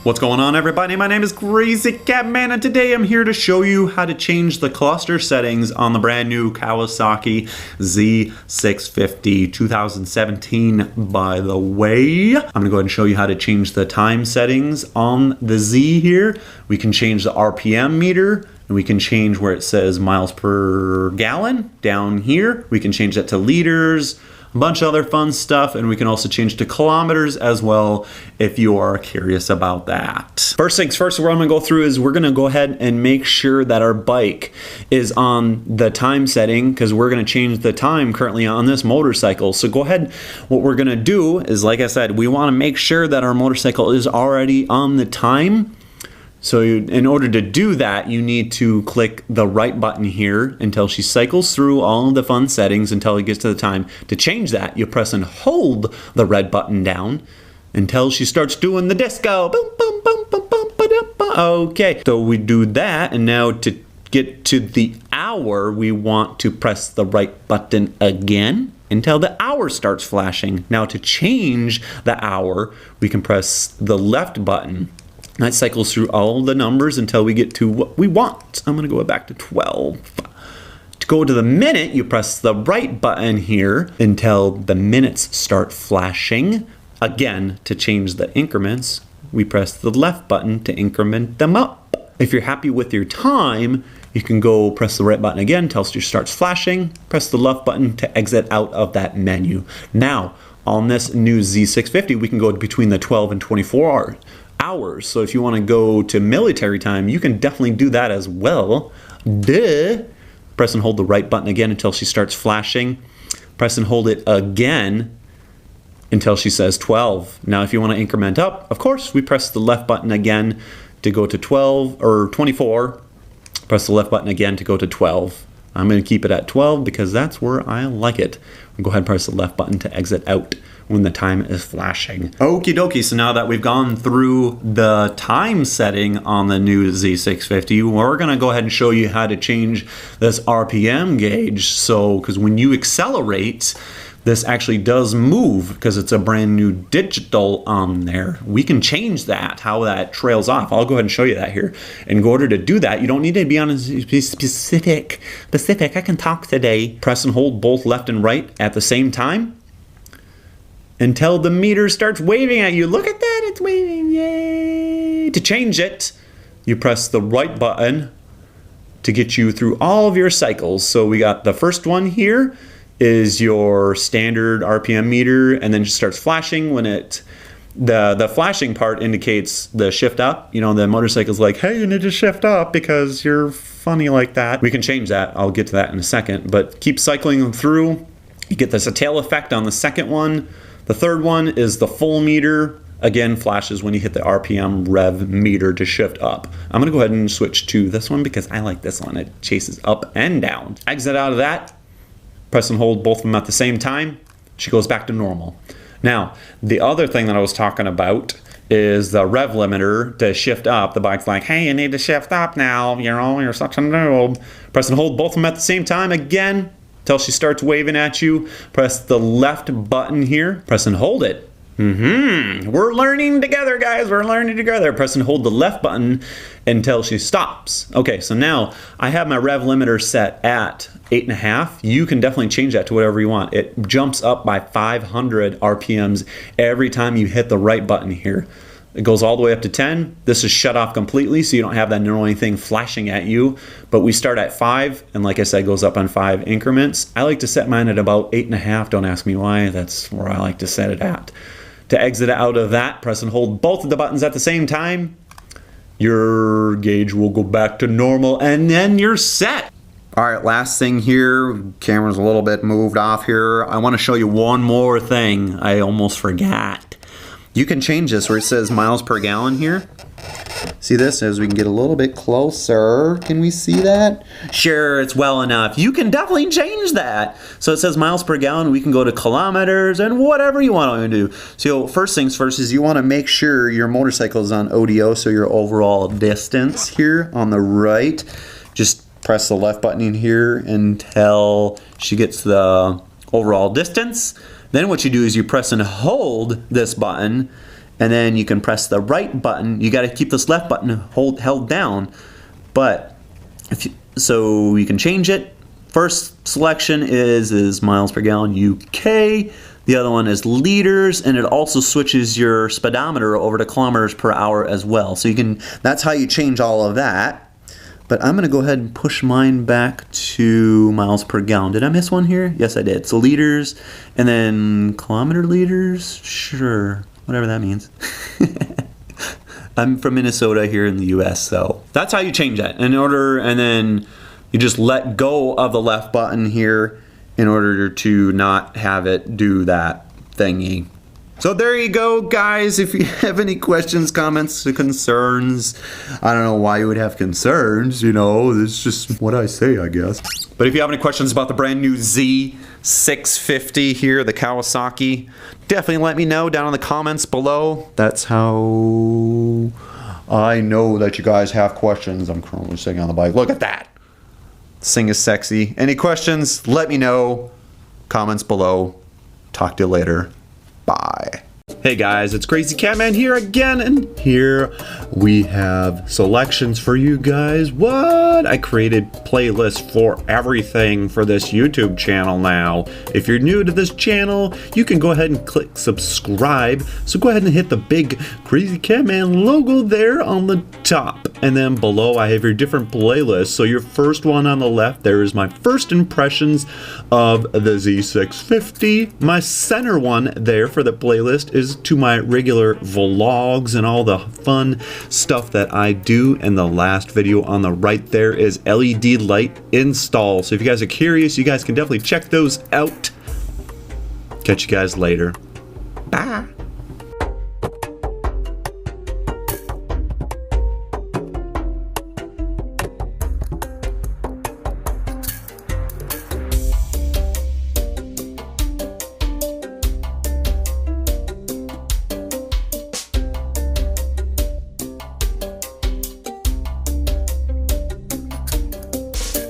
What's going on, everybody? My name is Crzycatman, and today I'm here to show you how to change the cluster settings on the brand new Kawasaki Z650 2017, by the way. I'm gonna go ahead and show you how to change the time settings on the Z here. We can change the RPM meter, and we can change where it says miles per gallon down here. We can change that to liters, a bunch of other fun stuff, and we can also change to kilometers as well if you are curious about that. First things first, what I'm gonna go through is we're gonna go ahead and make sure that our bike is on the time setting, because we're gonna change the time currently on this motorcycle. So go ahead, what we're gonna do is, like I said, we wanna make sure that our motorcycle is already on the time. So in order to do that, you need to click the right button here until she cycles through all of the fun settings until it gets to the time. To change that, you press and hold the red button down until she starts doing the disco. Boom, boom, boom, boom, boom, ba-da-ba. Okay, so we do that, and now to get to the hour, we want to press the right button again until the hour starts flashing. Now to change the hour, we can press the left button. That cycles through all the numbers until we get to what we want. I'm gonna go back to 12. To go to the minute, you press the right button here until the minutes start flashing. Again, to change the increments, we press the left button to increment them up. If you're happy with your time, you can go press the right button again until it starts flashing. Press the left button to exit out of that menu. Now, on this new Z650, we can go between the 12 and 24 hours. So if you want to go to military time, you can definitely do that as well. Duh. Press and hold the right button again until she starts flashing. Press and hold it again until she says 12. Now if you want to increment up, of course, we press the left button again to go to 12 or 24. Press the left button again to go to 12. I'm going to keep it at 12 because that's where I like it. We'll go ahead and press the left button to exit out when the time is flashing. Okie dokie, so now that we've gone through the time setting on the new Z650, we're gonna go ahead and show you how to change this RPM gauge. So, because when you accelerate, this actually does move because it's a brand new digital on there. We can change that, how that trails off. I'll go ahead and show you that here. In order to do that, you don't need to be on a specific, I can talk today. Press and hold both left and right at the same time until the meter starts waving at you. Look at that, it's waving, yay! To change it, you press the right button to get you through all of your cycles. So we got the first one here is your standard RPM meter, and then it starts flashing when the flashing part indicates the shift up. You know, the motorcycle's like, hey, you need to shift up because you're funny like that. We can change that, I'll get to that in a second, but keep cycling through. You get this tail effect on the second one. The third one is the full meter. Again, flashes when you hit the RPM rev meter to shift up. I'm gonna go ahead and switch to this one because I like this one. It chases up and down. Exit out of that, press and hold both of them at the same time. She goes back to normal. Now, the other thing that I was talking about is the rev limiter to shift up. The bike's like, hey, you need to shift up now. You know, you're such a noob. Press and hold both of them at the same time again, until she starts waving at you. Press the left button here, press and hold it. We're learning together, guys, we're learning together. Press and hold the left button until she stops. Okay, so now I have my rev limiter set at 8.5. You can definitely change that to whatever you want. It jumps up by 500 RPMs every time you hit the right button here. It goes all the way up to 10. This is shut off completely, so you don't have that annoying thing flashing at you. But we start at 5, and like I said, it goes up on 5 increments. I like to set mine at about 8.5. Don't ask me why. That's where I like to set it at. To exit out of that, press and hold both of the buttons at the same time. Your gauge will go back to normal, and then you're set. All right, last thing here. Camera's a little bit moved off here. I want to show you one more thing. I almost forgot. You can change this where it says miles per gallon here. See this as we can get a little bit closer. Can we see that? Sure, it's well enough. You can definitely change that. So it says miles per gallon. We can go to kilometers and whatever you want to do. So first things first is you want to make sure your motorcycle is on ODO, so your overall distance here on the right. Just press the left button in here until she gets the overall distance. Then what you do is you press and hold this button and then you can press the right button. You got to keep this left button held down, but so you can change it. First selection is miles per gallon UK. The other one is liters, and it also switches your speedometer over to kilometers per hour as well. So you can, that's how you change all of that. But I'm gonna go ahead and push mine back to miles per gallon. Did I miss one here? Yes, I did. So liters, and then kilometer liters, sure, whatever that means. I'm from Minnesota here in the US, so that's how you change that. And then you just let go of the left button here in order to not have it do that thingy. So there you go, guys. If you have any questions, comments, or concerns, I don't know why you would have concerns, you know, it's just what I say, I guess. But if you have any questions about the brand new Z650 here, the Kawasaki, definitely let me know down in the comments below. That's how I know that you guys have questions. I'm currently sitting on the bike. Look at that. This thing is sexy. Any questions, let me know. Comments below. Talk to you later. Bye. Hey guys, it's Crzycatman here again, and here we have selections for you guys. What? I created playlists for everything for this YouTube channel now. If you're new to this channel, you can go ahead and click subscribe. So go ahead and hit the big Crzycatman logo there on the top. And then below I have your different playlists. So your first one on the left there is my first impressions of the Z650. My center one there for the playlist is to my regular vlogs and all the fun stuff that I do. And the last video on the right there is LED light install. So if you guys are curious, you guys can definitely check those out. Catch you guys later. Bye.